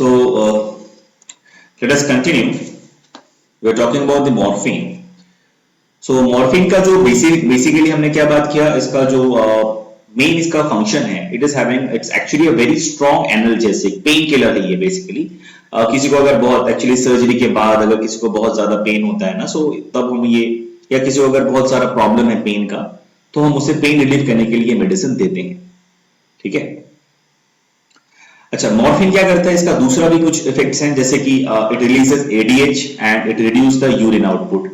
So let us continue. We are talking about the morphine. So morphine का जो basically हमने क्या बात किया, इसका जो मेन इसका फंक्शन है, it is having its actually a very strong analgesic pain killer है ये बेसिकली। किसी को अगर बहुत एक्चुअली सर्जरी के बाद अगर किसी को बहुत ज्यादा पेन होता है ना, सो तब हम ये, या किसी को अगर बहुत सारा प्रॉब्लम है पेन का, तो हम उसे पेन रिलीफ करने के लिए मेडिसिन देते हैं। ठीक है। अच्छा, मॉर्फिन क्या करता है, इसका दूसरा भी कुछ इफेक्ट्स हैं, जैसे कि it releases ADH and it reduce the urine output.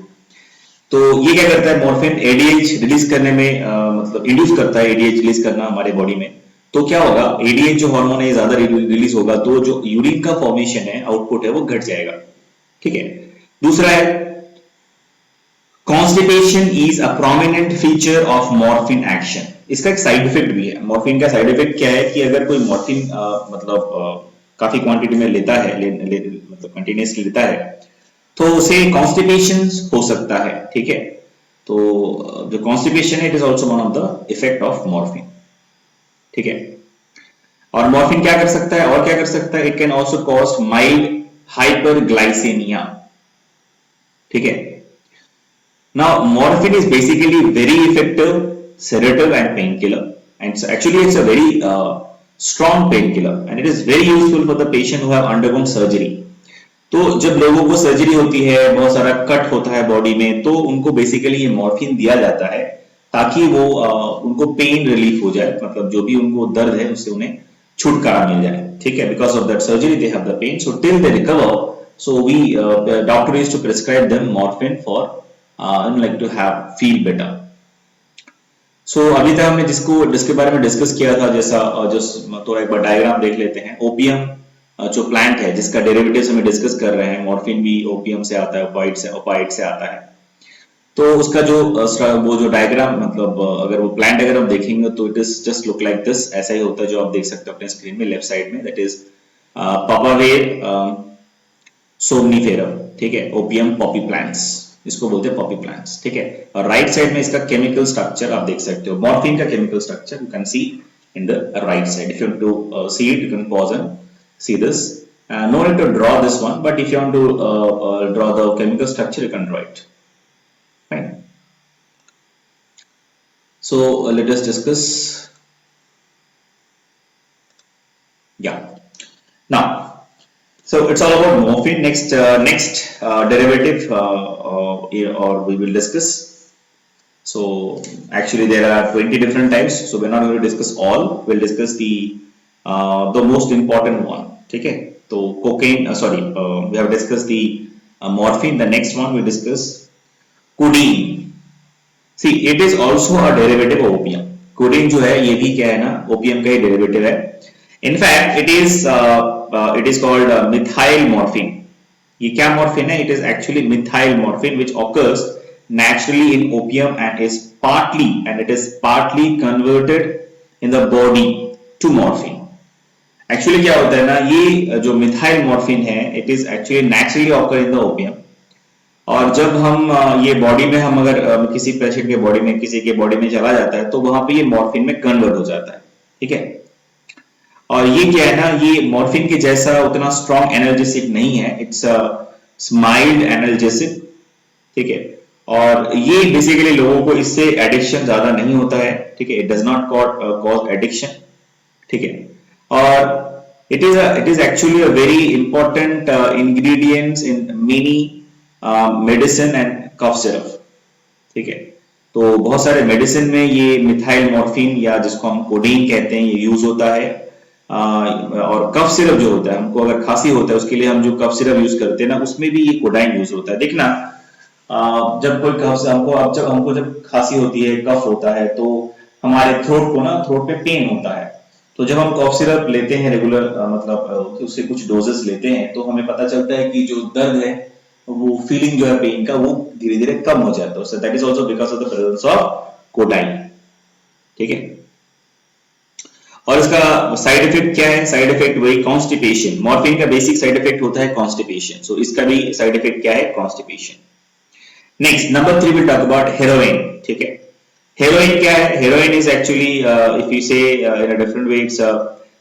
तो ये क्या करता है, मॉर्फिन एडीएच रिलीज करने में मतलब इंड्यूस करता है एडीएच रिलीज करना हमारे बॉडी में। तो क्या होगा, एडीएच जो हार्मोन है ज्यादा रिलीज होगा, तो जो यूरिन का फॉर्मेशन है, आउटपुट है, वो घट जाएगा। ठीक है। दूसरा है constipation is a prominent feature of morphine action. इसका एक साइड इफेक्ट भी है। मॉर्फिन का साइड इफेक्ट क्या है कि अगर कोई मॉर्फिन काफी क्वांटिटी में लेता है, मतलब कंटिन्यूसली लेता है, तो उसे कॉन्स्टिपेशन हो सकता है। ठीक है। तो जो कॉन्स्टिपेशन है, it is also one of the effect of morphine. ठीक है। और मॉर्फिन क्या कर सकता है, और क्या कर सकता है, it can also cause mild hyperglycaemia. ठीक है। Now morphine is basically very effective sedative and painkiller, and so actually it's a very strong painkiller and it is very useful for the patient who have undergone surgery. तो जब लोगों को surgery होती है, बहुत सारा कट होता है बॉडी में, तो उनको बेसिकली ये मॉर्फिन दिया जाता है ताकि वो उनको पेन रिलीफ हो जाए, मतलब जो भी उनको दर्द है उससे उन्हें छुटकारा मिल जाए। ठीक है। Because of that surgery they have the pain, so till they recover, so we doctor is to prescribe them morphine for like to have feel better. So अभी तक हमने जिसके बारे में डिस्कस किया था, जैसा जो थोड़ा एक बार डायग्राम देख लेते हैं। ओपियम जो प्लांट है, जिसका डेरिवेटिव्स हमें डिस्कस कर रहे हैं, मॉर्फिन भी ओपियम से आता है, ओपाइड से आता है। तो उसका जो वो जो डायग्राम, मतलब अगर वो प्लांट अगर हम देखेंगे तो it is just look like this. ऐसा ही होता है जो आप देख सकते हो अपने स्क्रीन में लेफ्ट साइड में, दैट इज पापावेर सोमनीफेरम। ठीक है। ओपियम पॉपी प्लांट्स, इसको बोलते हैं पॉपी प्लांट्स। ठीक है। और राइट साइड में इसका केमिकल स्ट्रक्चर आप देख सकते हो, मॉर्फिन का chemical structure you can see in the right side. If you want to see it, you can pause and see this. No need to draw this one, but if you want to draw the chemical structure, you can draw it. Fine. So let us discuss. Yeah. Now, so it's all about morphine. Next derivative, or we will discuss. So actually there are 20 different types, so we're not going to discuss all. We'll discuss the most important one. Okay. So cocaine, we have discussed the morphine. The next one we discuss codeine. See, it is also a derivative of opium. Codeine जो है, ये भी क्या है ना, opium का ही derivative है. In fact, it is called methyl morphine. ये क्या morphine है? It is actually methyl morphine which occurs naturally in opium and it is partly converted in the body to morphine. Actually क्या होता है ना, ये जो मिथाइल मॉर्फिन है, it is actually naturally occur in the opium. और जब हम ये बॉडी में, हम अगर किसी पेशेंट के बॉडी में, किसी के बॉडी में चला जाता है, तो वहां पे ये मॉर्फिन में कन्वर्ट हो जाता है। ठीक है। और ये क्या है ना, ये मॉर्फिन के जैसा उतना स्ट्रॉन्ग एनर्जेसिक नहीं है, इट्स माइल्ड एनर्जेसिक। ठीक है। और ये बेसिकली लोगों को इससे एडिक्शन ज्यादा नहीं होता है। ठीक है। It does not cause addiction. ठीक है। और it is actually a very important ingredients in many medicine and cough syrup. ठीक है। तो बहुत सारे मेडिसिन में ये मिथाइल मॉर्फिन, या जिसको हम कोडीन कहते हैं, ये यूज होता है। और कफ सिरप जो होता है, हमको अगर खांसी होता है, उसके लिए हम जो कफ सिरप यूज करते हैं ना, उसमें भी ये कोडाइन यूज होता है। देखना, जब कोई जब खांसी होती है, कफ होता है, तो हमारे थ्रोट पे पेन होता है। तो जब हम कॉफ सिरप लेते हैं रेगुलर, मतलब उससे कुछ डोजेस लेते हैं, तो हमें पता चलता है कि जो दर्द है, वो फीलिंग जो है पेन का, वो धीरे धीरे कम हो जाता है। So that is also because of the presence of codeine. ठीक है। और इसका साइड इफेक्ट क्या है? साइड इफेक्ट वही कॉन्स्टिपेशन। मॉर्फिन का बेसिक साइड इफेक्ट होता है कॉन्स्टिपेशन, सो इसका भी साइड इफेक्ट क्या है? Constipation. Next, number 3 will talk about heroin. ठीक है। हेरोइन क्या है? Heroin is actually, if you से इन अ डिफरेंट वे, इट्स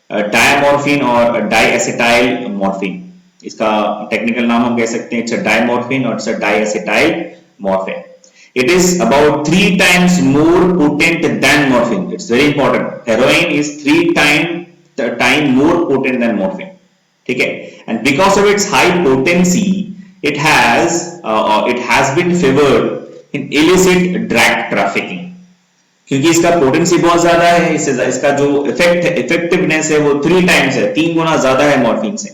डायमॉर्फिन और डाइएसिटाइल मॉर्फिन, इसका टेक्निकल नाम हम कह सकते हैं इट्स अ डायमॉर्फिन और it's a डाइएसिटाइल morphine. It is about 3 times more potent than morphine. It's very important. Heroin is 3 times more potent than morphine. ठीक है. And because of its high potency, it has been favored in illicit drug trafficking. क्योंकि इसका potency बहुत ज्यादा है, इसका जो effectiveness है वो 3 times है, 3 गुना ज्यादा है मॉर्फिन से.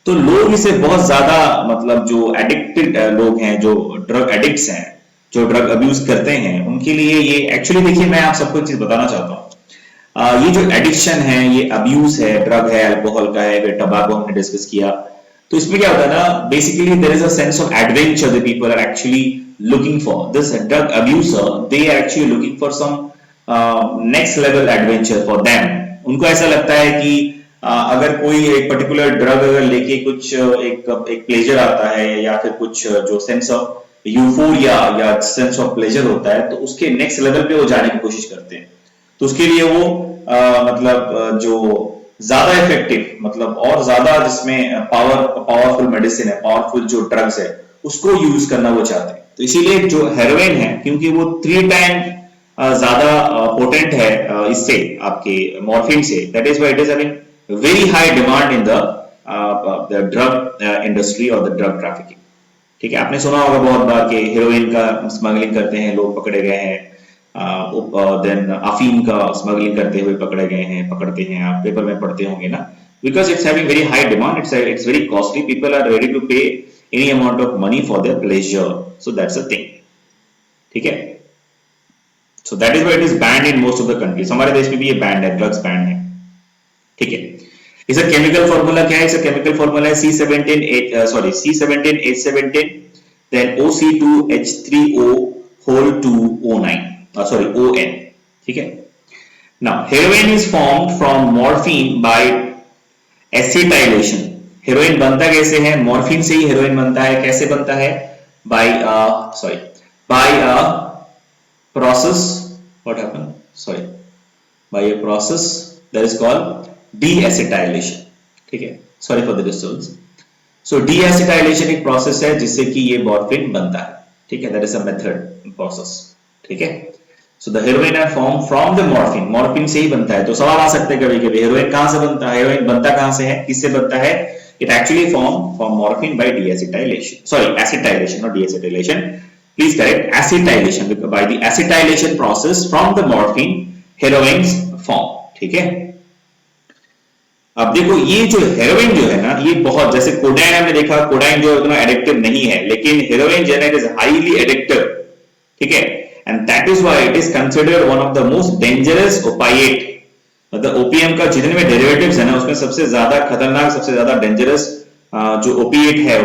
तो लोग इसे बहुत ज्यादा, मतलब जो एडिक्टेड लोग हैं, जो ड्रग एडिक्ट्स हैं, जो ड्रग अब्यूज करते हैं, उनके लिए ये एक्चुअली, देखिए मैं आप सबको एक चीज बताना चाहता हूँ. ये जो एडिक्शन है, ये अब्यूज है, ड्रग है, अल्कोहल का है, फिर टबाको हमने डिस्कस किया. तो इसमें क्या होता है ना, basically there is a sense of adventure the people are actually looking for. This drug abuser, they are actually looking for some next level adventure for them. उनको ऐसा लगता है कि अगर कोई एक पर्टिकुलर ड्रग अगर लेके कुछ एक प्लेजर आता है, या फिर कुछ जो सेंस ऑफ यूफोरिया या सेंस ऑफ प्लेजर होता है, तो उसके नेक्स्ट लेवल पे वो जाने की कोशिश करते हैं. तो उसके लिए वो मतलब जो ज्यादा इफेक्टिव, मतलब और ज्यादा जिसमें पावरफुल मेडिसिन है, पावरफुल जो ड्रग्स है, उसको यूज करना वो चाहते हैं. तो इसीलिए जो हेरोइन है, क्योंकि वो 3 टाइम ज्यादा पोटेंट है इससे, आपके मॉर्फिन से, that is why it is having very high demand in the drug industry और द ड्रग ट्रैफिकिंग. ठीक है. आपने सुना होगा बहुत बार कि हीरोइन का स्मगलिंग करते हैं लोग, पकड़े गए हैं. देन अफीम का स्मगलिंग करते हुए पकड़े गए हैं, पकड़ते हैं, आप पेपर में पढ़ते होंगे ना. Because it's having very high demand, it's very costly, people are ready to pay any amount of money for their pleasure. So that's a thing. ठीक है. So that is why it is banned in most of the countries. हमारे देश में भी ये band है, drugs band है. ठीक है. इसका केमिकल फॉर्मूला क्या है? इसका केमिकल फॉर्मूला है C17H17, then OC2H3O whole 2O9, ON. ठीक है. Now heroin is formed from morphine by acetylation. Heroin बनता कैसे है? मॉर्फिन से ही हेरोइन बनता है. कैसे बनता है? by a process. What happened? By a process that is called deacetylation. ठीक है. Sorry for the disturbance. So deacetylation एक प्रोसेस है जिससे कि ये मॉर्फिन बनता है. ठीक है. That is a method process. ठीक है. So the heroin are form from the morphine. Morphine से ही बनता है. तो सवाल आ सकते हैं कभी कभी, हेरोइन कहां से बनता है? हेरोइन बनता कहां से है, किससे बनता है? It actually form from morphine by deacetylation. Acetylation, not deacetylation. Please correct, acetylation. By the acetylation process from the morphine, heroines form. ठीक है. अब देखो, ये जो हेरोइन जो है ना, ये बहुत, जैसे कोडाइन हमने देखा, कोडाइन जो उतना एडिक्टिव नहीं है, लेकिन हेरोइन जो है इज हाईली एडिक्टिव. ठीक है. And that is why it is considered one of the most dangerous opiate. मतलब ओपीएम का जितने में डेरिवेटिव्स है ना, उसमें सबसे ज्यादा खतरनाक, सबसे ज्यादा डेंजरस जो ओपिएट है,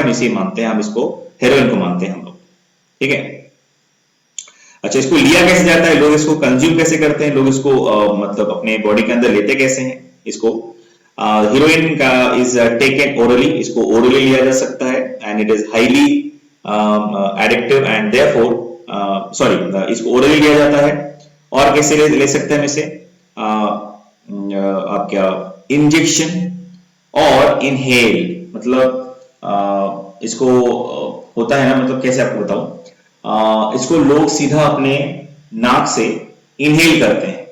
हम इसे मानते हैं, हम इसको हेरोइन को मानते हैं हम लोग. ठीक है. अच्छा, इसको लिया कैसे जाता है, लोग इसको कंज्यूम कैसे करते हैं, लोग इसको मतलब अपने बॉडी के अंदर लेते कैसे हैं इसको? हीरोइन का इज टेकन ओरली. इसको ओरली लिया जा सकता है, and it is highly addictive and therefore इसको ओरली लिया जाता है. और कैसे ले सकते हैं हम इसे? आप क्या, इंजेक्शन और इनहेल. मतलब इसको होता है ना, मतलब कैसे आपको बताऊं, इसको लोग सीधा अपने नाक से इनहेल करते हैं.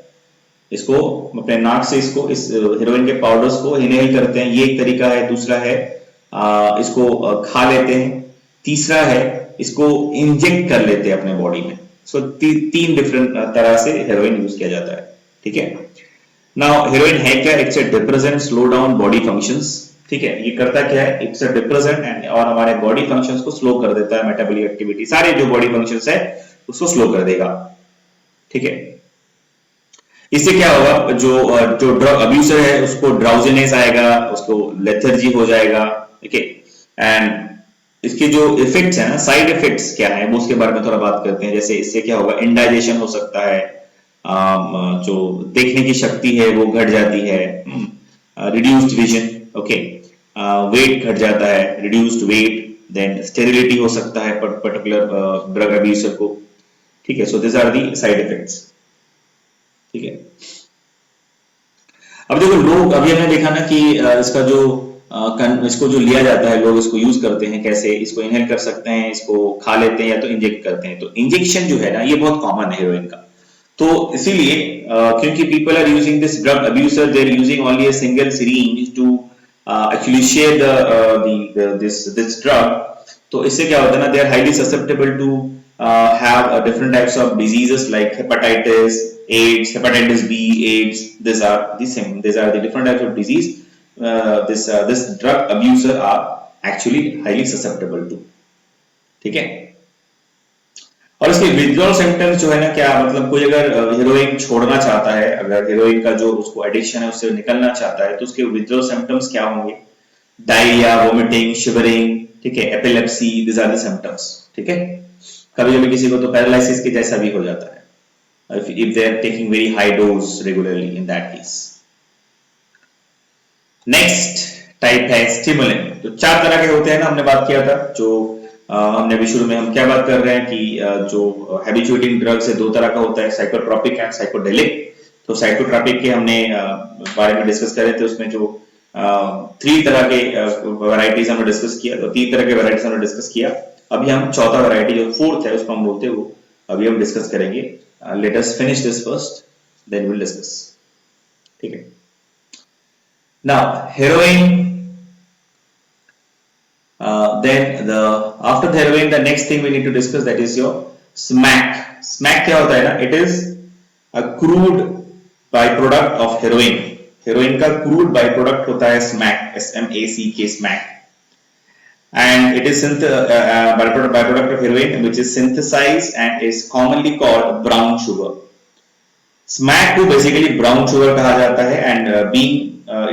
इसको अपने नाक से इस हेरोइन के पाउडर्स को इनहेल करते हैं. ये एक तरीका है. दूसरा है इसको खा लेते हैं. तीसरा है इसको इंजेक्ट कर लेते हैं अपने बॉडी में. सो 3 डिफरेंट तरह से हेरोइन यूज किया जाता है. ठीक है. नाउ हेरोइन है क्या? It's a depressant, slow down body functions. ठीक है. ये करता क्या है? इट्स अ डिप्रेसेंट एंड और हमारे बॉडी फंक्शंस को स्लो कर देता है. मेटाबॉलिक एक्टिविटी, सारे जो बॉडी फंक्शंस है उसको स्लो कर देगा. ठीक है. इससे क्या होगा? जो ड्रग अब्यूजर है उसको ड्राउजीनेस आएगा, उसको लेथर्जी हो जाएगा. ठीक है. एंड इसके जो इफेक्ट्स है ना, साइड इफेक्ट्स क्या है, वो उसके बारे में थोड़ा बात करते हैं. जैसे इससे क्या होगा? इंडाइजेशन हो सकता है, जो देखने की शक्ति है वो घट जाती है, रिड्यूस्ड विजन. ओके. वेट घट जाता है, रिड्यूस्ड वेट. देन स्टेरिलिटी हो सकता है पर्टिकुलर ड्रग अब्यूजर को. ठीक है. So this are the side effects. ठीक है. अब देखो लोग, अभी हमने देखा ना कि इसका जो इसको जो लिया जाता है, लोग इसको यूज करते हैं कैसे, इसको इनहेल कर सकते हैं, इसको खा लेते हैं या तो इंजेक्ट करते हैं। तो इंजेक्शन जो है ना ये बहुत कॉमन है हेरोइन का। तो इसीलिए क्योंकि people are using this drug abuser, they are using only a single syringe to actually share this drug. तो इससे क्या होता है ना, they are highly susceptible to have different types of diseases like hepatitis, AIDS, hepatitis B, AIDS. These are the same. These are the different types of disease. This drug abuser are actually highly susceptible to. ठीक है। और इसके withdrawal symptoms जो है ना, क्या मतलब कोई अगर हेरोइन छोड़ना चाहता है, अगर हेरोइन का जो उसको एडिक्शन है उससे निकलना चाहता है, तो उसके विड्रॉल सिम्टम्स क्या होंगे? डायरिया, वोमिटिंग, शिवरिंग, ठीक है, epilepsy, this are the symptoms. ठीक है। कभी कभी किसी को तो पैरालिसिस के जैसा भी हो जाता है if they are taking very high dose regularly in that case. Next type है स्टिमुलेंट। तो 4 तरह के होते हैं ना, हमने बात किया था। जो हमने अभी शुरू में हम क्या बात कर रहे हैं कि जो हैबिचुएटिंग ड्रग्स है 2 तरह का होता है, साइकोट्रोपिक एंड साइकोडेलिक। तो साइकोट्रोपिक के हमने बारे में डिस्कस करे थे, उसमें जो 3 तरह के वैरायटीज हमने डिस्कस किया। तो 3 तरह के वैरायटीज हमने डिस्कस किया। अभी हम चौथा वैरायटी जो 4th है उसको हम बोलते हैं, वो अभी हम डिस्कस करेंगे। Let us finish this first, then will discuss. ठीक है। Now heroin, then after the heroin the next thing we need to discuss, that is your smack. Smack क्या होता है ना, it is a crude byproduct of heroin. Heroin का crude byproduct होता है smack, SMACK, smack. And it is byproduct of heroin which is synthesized and is commonly called brown sugar. Smack को basically brown sugar कहा जाता है, and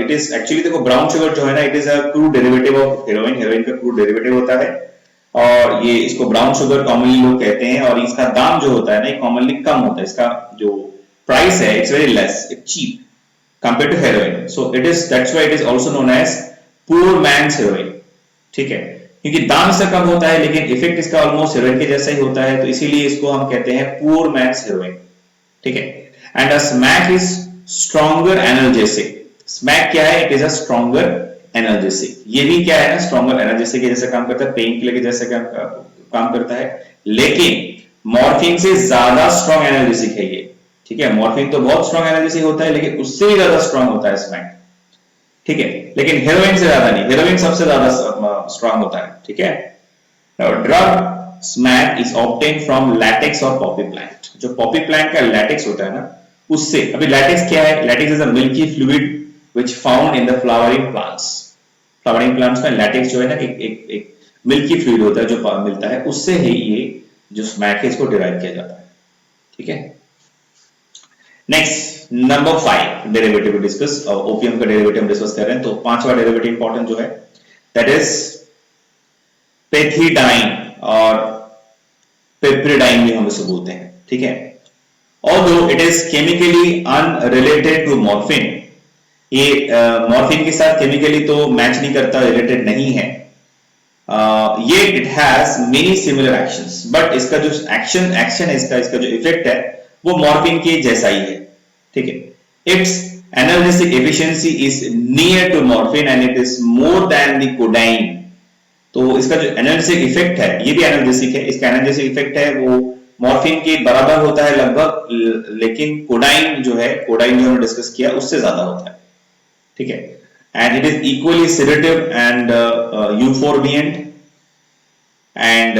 it is actually, देखो brown sugar जो है ना, it is a crude derivative of heroin. Heroin का crude derivative होता है, और ये इसको brown sugar commonly लोग कहते हैं। और इसका दाम जो होता है ना, ये commonly कम होता है। इसका जो प्राइस है, it's very less, it's cheap compared to heroin. So it is, that's why it is also known as poor man's heroin. ठीक है, क्योंकि दाम इसका कम होता है लेकिन इफेक्ट इसका ऑलमोस्ट हेरोइन के जैसा ही होता है, तो इसीलिए इसको हम कहते हैं पुअर मैन्स हेरोइन। ठीक है। And a smack is stronger analgesic. Smack क्या है? It is a stronger analgesic. ये भी क्या है ना, स्ट्रॉन्गर एनाल्जेसिक के जैसा काम करता है, पेन किलर के जैसा काम करता है, लेकिन मॉर्फिन से ज्यादा स्ट्रॉन्ग एनाल्जेसिक है ये। ठीक है, मॉर्फिन तो बहुत स्ट्रॉन्ग एनाल्जेसिक होता है, लेकिन उससे भी ज्यादा स्ट्रॉन्ग होता है स्मैक। ठीक है, लेकिन हेरोइन से ज्यादा नहीं, हेरोइन सबसे ज्यादा स्ट्रॉन्ग होता है। ठीक है। Drug smack is obtain from latex और पॉपी प्लांट। जो पॉपी प्लांट का लैटेक्स होता है ना, उससे। अभी लैटेक्स क्या है? Latex is a milky fluid which found in the flowering plants. Flowering plants में लैटेक्स जो है ना, एक मिल्की फ्लूइड होता है जो मिलता है, उससे ही ये जो स्मैक है इसको डिराइव किया जाता है। ठीक है। Next number 5 derivative discuss, opium का डेरिवेटिव डिस्कस कर रहे हैं। तो 5वां डेरिवेटिव इंपॉर्टेंट जो है, दैट इज पेथिडाइन और पेप्रिडाइन भी हम इसे बोलते हैं। ठीक है। Although it is chemically unrelated to morphine, ये मॉर्फिन के साथ केमिकली तो मैच नहीं करता, रिलेटेड नहीं है। ये it has many similar actions, but इसका जो एक्शन है, इसका जो इफेक्ट है वो मॉर्फिन के जैसा ही है। ठीक है। Its analgesic efficiency is near to morphine and it is more than the codeine. तो इसका जो एनाल्जेसिक इफेक्ट है, ये भी एनाल्जेसिक है, इसका एनाल्जेसिक इफेक्ट है वो मॉर्फिन के बराबर होता है लगभग, लेकिन कोडाइन जो हमने डिस्कस किया उससे ज्यादा होता है। ठीक है। And it is equally sedative and euphoriant, and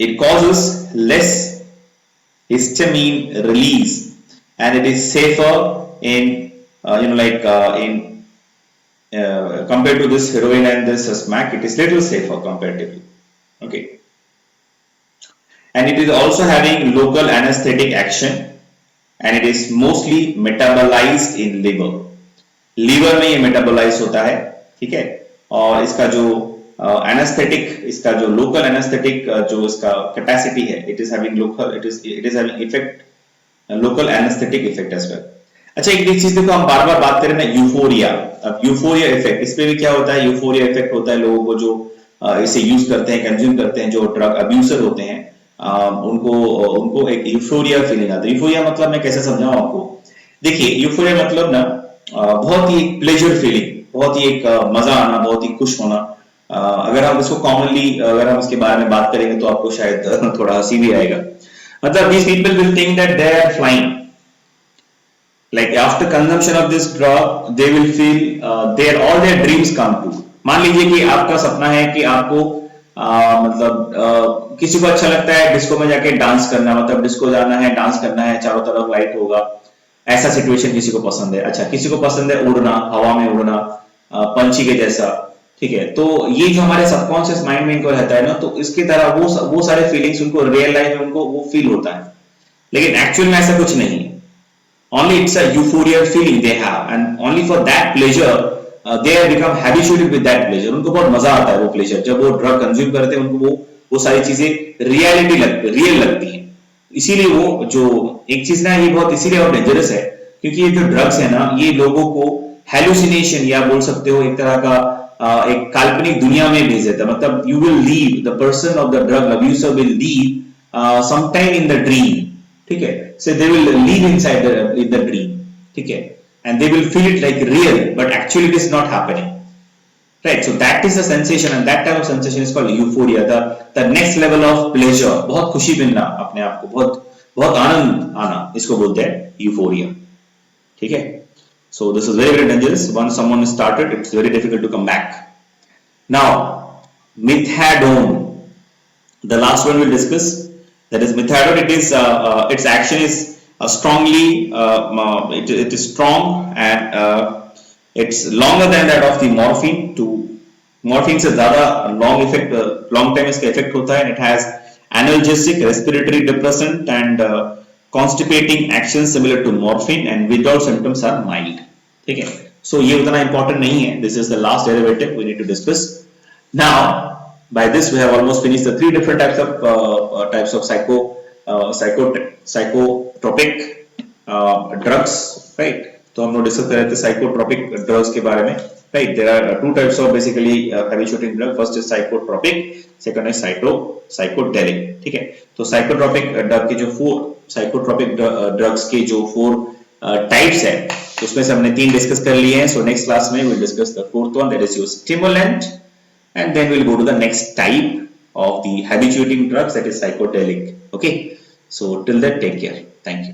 it causes less histamine release, and it is safer in compared to this heroin and this smack, it is little safer comparatively. Okay. And it is also having local anesthetic action, and it is mostly metabolized in liver. liver में ये metabolize होता है। ठीक है। और इसका जो anaesthetic, इसका जो लोकल एनेस्थेटिक जो इसका कैपेसिटी है, it is having having effect, local anaesthetic effect as well. अच्छा, एक चीज देखो, हम बार बार बात करें ना यूफोरिया। अब यूफोरिया इफेक्ट, इस पे भी क्या होता है? यूफोरिया इफेक्ट होता है लोगों को जो इसे यूज करते हैं, कंज्यूम करते हैं, जो ड्रग अब्यूजर होते हैं, उनको एक यूफोरिया फीलिंग आता है। यूफोरिया मतलब मैं कैसे समझाऊं आपको? देखिए यूफोरिया मतलब ना बहुत ही एक प्लेजर फीलिंग, बहुत ही एक मजा आना, बहुत ही खुश होना। अगर हम इसको कॉमनली अगर हम इसके बारे में बात करेंगे तो आपको शायद थोड़ा हंसी भी आएगा। मतलब these people will think that they are flying, like after consumption of this drug they will feel their all their dreams come true। मान लीजिए कि आपका सपना है कि आपको मतलब किसी को अच्छा लगता है डिस्को में जाके डांस करना, मतलब डिस्को जाना है, डांस करना है, चारों तरफ लाइट होगा, ऐसा सिचुएशन किसी को पसंद है। अच्छा, किसी को पसंद है उड़ना, हवा में उड़ना, पंछी के जैसा, ठीक है। तो ये जो हमारे सबकॉन्शियस माइंड में इनको रहता है ना, तो इसकी तरह वो सारे फीलिंग्स उनको रियल लाइफ में उनको वो फील होता है, लेकिन एक्चुअल में ऐसा कुछ नहीं है। Only it's a euphoria feeling they have, and only for that pleasure they have become habituated with that pleasure। उनको बहुत मजा आता है वो प्लेजर, जब वो ड्रग कंज्यूम करते हैं उनको वो सारी चीजें रियल लगती हैं। इसीलिए वो जो एक चीज ना, ये बहुत इसीलिए और डेंजरस है क्योंकि ये जो ड्रग्स है ना, ये लोगों को हेलुसिनेशन या बोल सकते हो एक तरह का एक काल्पनिक दुनिया में भेज देता है। मतलब you will leave the person of the drug abuser will leave sometime in the dream, ठीक है। So they will live inside in the dream, ठीक है, and they will feel it like real, but actually it is not happening, right? So that is the sensation, and that type of sensation is called euphoria, the next level of pleasure। बहुत खुशी मिलना अपने आप को, बहुत आनंद आना, इसको बोलते हैं euphoria, ठीक है। So this is very dangerous। Once someone is started, it's very difficult to come back। Now methadone, the last one we'll discuss, that is methadone। It is its action is strongly it is strong, and it's longer than that of the morphine। to morphine से ज़्यादा long time इसका effect होता है। It has analgesic, respiratory depressant and constipating action similar to morphine, and withdrawal symptoms are mild, ठीक है। So ये उतना important नहीं है। This is the last derivative we need to discuss now। By this we have almost finished the three different types of psychotropic drugs, right? तो हम लोग discuss कर रहे थे psychotropic drugs के बारे में, right? There are two types of basically habituating drug। First is psychotropic, second is psychedelic, ठीक है। तो psychotropic drug के जो psychotropic drugs के जो 4 types है, उसमें से हमने 3 डिस्कस कर लिए हैं। So next class में we'll discuss the fourth one, that is your stimulant, and then we'll go to the next type of the habituating drugs, that is psychedelic, okay। So till then, take care, thank you।